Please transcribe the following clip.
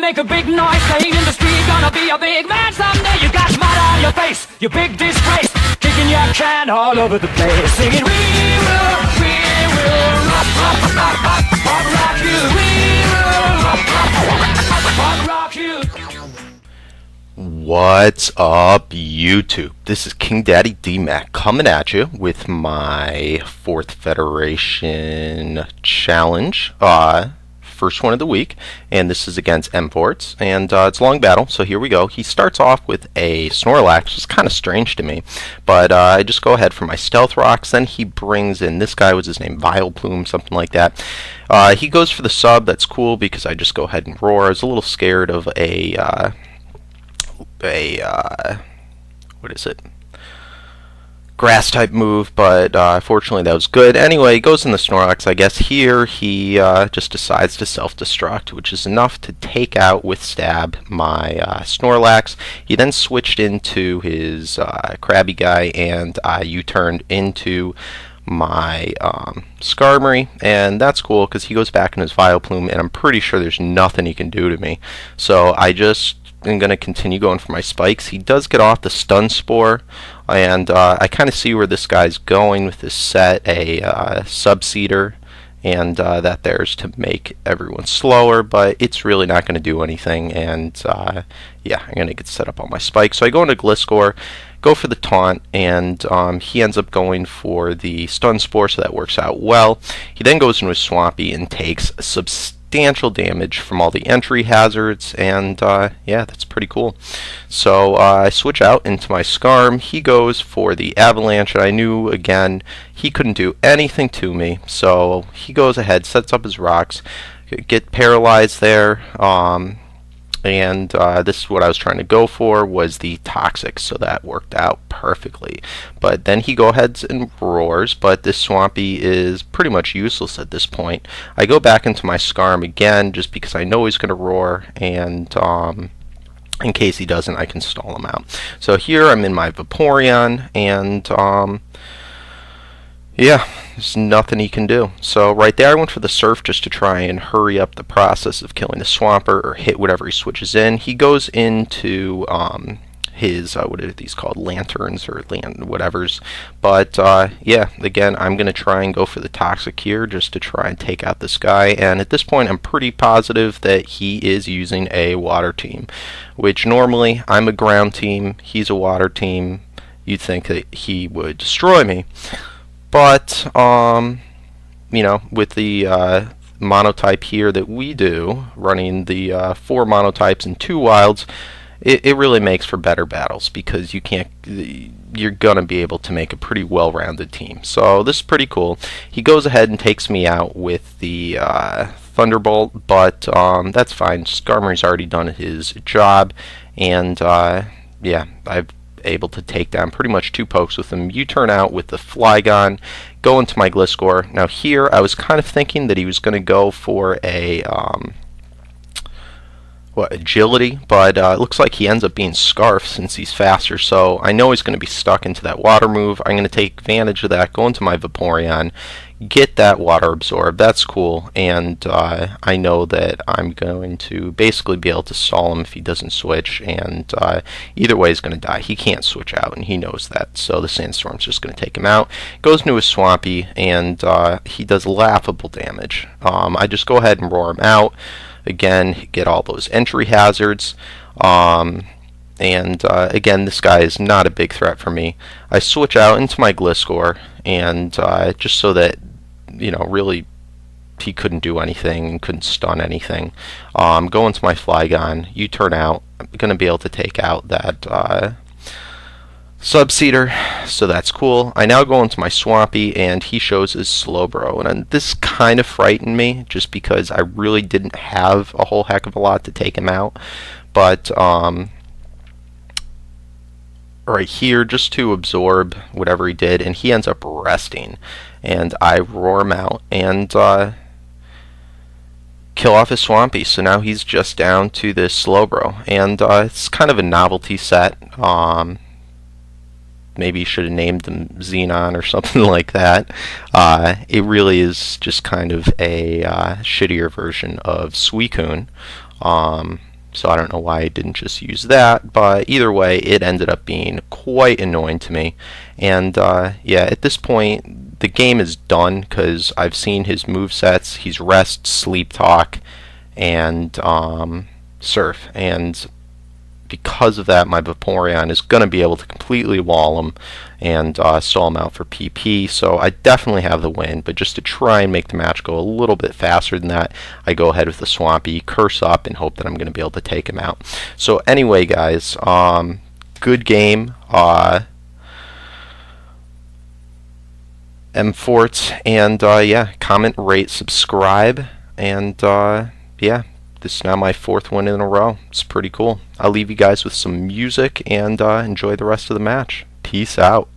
make a big noise, playing in the street, gonna be a big man someday. You got mud on your face, you big disgrace, kicking your can all over the place, singing we will rock you, we will rock you. What's up, YouTube? This is KingDaddyDMAC coming at you with my 4th Federation challenge, first one of the week, and this is against XxMforzxX, and it's a long battle, so here we go. He starts off with a Snorlax, which is kind of strange to me, but I just go ahead for my Stealth Rocks. Then he brings in, this guy was his name, Vileplume, something like that. He goes for the sub. That's cool because I just go ahead and roar. I was a little scared of what is it? Grass type move, but fortunately that was good. Anyway, he goes in the Snorlax. I guess here he just decides to self-destruct, which is enough to take out with stab my Snorlax. He then switched into his Krabby guy, and U-turned into my Skarmory, and that's cool because he goes back in his Vileplume, and I'm pretty sure there's nothing he can do to me. So I just am going to continue going for my spikes. He does get off the Stun Spore, and I kind of see where this guy's going with this set, a Subseeder, and that there's to make everyone slower, but it's really not going to do anything, and yeah, I'm going to get set up on my spike. So I go into Gliscor, go for the taunt, and he ends up going for the Stun Spore, so that works out well. He then goes into his Swampy and takes substantial damage from all the entry hazards, and yeah, that's pretty cool. So I switch out into my Skarm. He goes for the Avalanche, and I knew again he couldn't do anything to me, so he goes ahead, sets up his rocks, get paralyzed there, and this is what I was trying to go for, was the Toxic, so that worked out perfectly. But then he goes ahead and roars, but this Swampy is pretty much useless at this point. I go back into my Skarm again, just because I know he's going to roar, and in case he doesn't, I can stall him out. So here I'm in my Vaporeon, and yeah, there's nothing he can do. So right there I went for the Surf just to try and hurry up the process of killing the Swampert, or hit whatever he switches in. He goes into his, what are these called, Lanterns or whatevers. But yeah, again, I'm going to try and go for the Toxic here just to try and take out this guy. And at this point I'm pretty positive that he is using a Water Team, which normally I'm a Ground Team, he's a Water Team. You'd think that he would destroy me. But, you know, with the monotype here that we do, running the 4 monotypes and 2 wilds, it really makes for better battles, because you're going to be able to make a pretty well-rounded team. So this is pretty cool. He goes ahead and takes me out with the Thunderbolt, but that's fine. Skarmory's already done his job, and yeah, I've able to take down pretty much 2 pokes with him. U-turn out with the Flygon, go into my Gliscor. Now here I was kind of thinking that he was going to go for a agility, but it looks like he ends up being Scarf since he's faster, so I know he's going to be stuck into that water move. I'm going to take advantage of that, go into my Vaporeon, get that water absorb. That's cool, and I know that I'm going to basically be able to stall him if he doesn't switch, and either way he's going to die. He can't switch out, and he knows that, so the Sandstorm's just going to take him out. Goes into his Swampy, and he does laughable damage. I just go ahead and roar him out. Again, get all those entry hazards. And again, this guy is not a big threat for me. I switch out into my Gliscor, and just so that, you know, really he couldn't do anything, couldn't stun anything. Go into my Flygon, U-turn out. I'm going to be able to take out that Subseeder, so that's cool. I now go into my Swampy, and he shows his Slowbro, and this kind of frightened me just because I really didn't have a whole heck of a lot to take him out. But right here, just to absorb whatever he did, and he ends up resting, and I roar him out and kill off his Swampy. So now he's just down to this Slowbro, and it's kind of a novelty set. Maybe you should have named them Xenon or something like that. It really is just kind of a shittier version of Suicune. So I don't know why I didn't just use that, but either way, it ended up being quite annoying to me. And yeah, at this point, the game is done because I've seen his movesets. He's Rest, Sleep Talk, and Surf. And because of that, my Vaporeon is going to be able to completely wall him and stall him out for PP. So I definitely have the win, but just to try and make the match go a little bit faster than that, I go ahead with the Swampy, curse up, and hope that I'm going to be able to take him out. So anyway, guys, good game. MForts, and yeah, comment, rate, subscribe, and yeah, this is now my 4th win in a row. It's pretty cool. I'll leave you guys with some music and enjoy the rest of the match. Peace out.